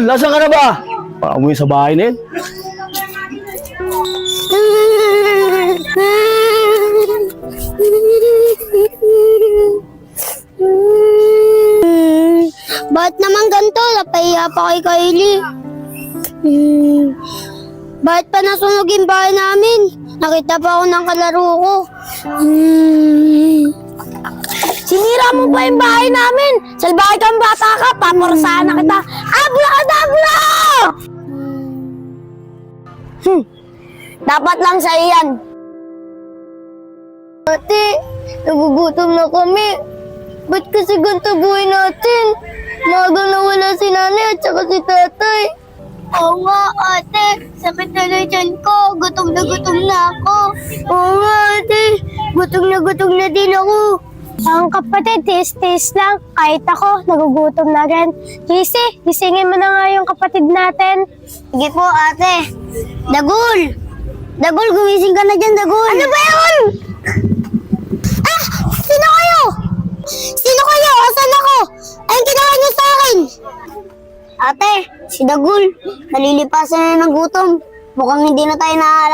Dagul, nasaan ka na ba? Baka mo sa bahay na yun. Bakit naman ganito? Napahiya pa kay Kylie. Bakit pa nasunog yung bahay namin? Nakita pa ako ng kalaro ko. Sinira mo ba yung bahay namin? Salbahe kang bata ka, paparusahan na kita. Abra-adabra! Dapat lang sa iyan. Ate, nagugutom na kami. Ba't kasi ganito buhay natin? Maaga nawala si nanay at saka si tatay. Oo nga, ate. Sakit na tiyan ko. Gutom na ako. Oo nga, ate. Gutom na din ako. Ang kapatid, tiis-tiis lang. Kahit ako, nagugutom na rin. Kisi, gisingin mo na nga yung kapatid natin. Sige po, ate. Dagul! Dagul, gumising ka na dyan, Dagul. Ano ba yun? Ah! Sino kayo? Sino kayo? Asan ako? Anong ginawa niyo sa akin? Ate, si Dagul, nalilipasan na ng gutom. Mukhang hindi na tayo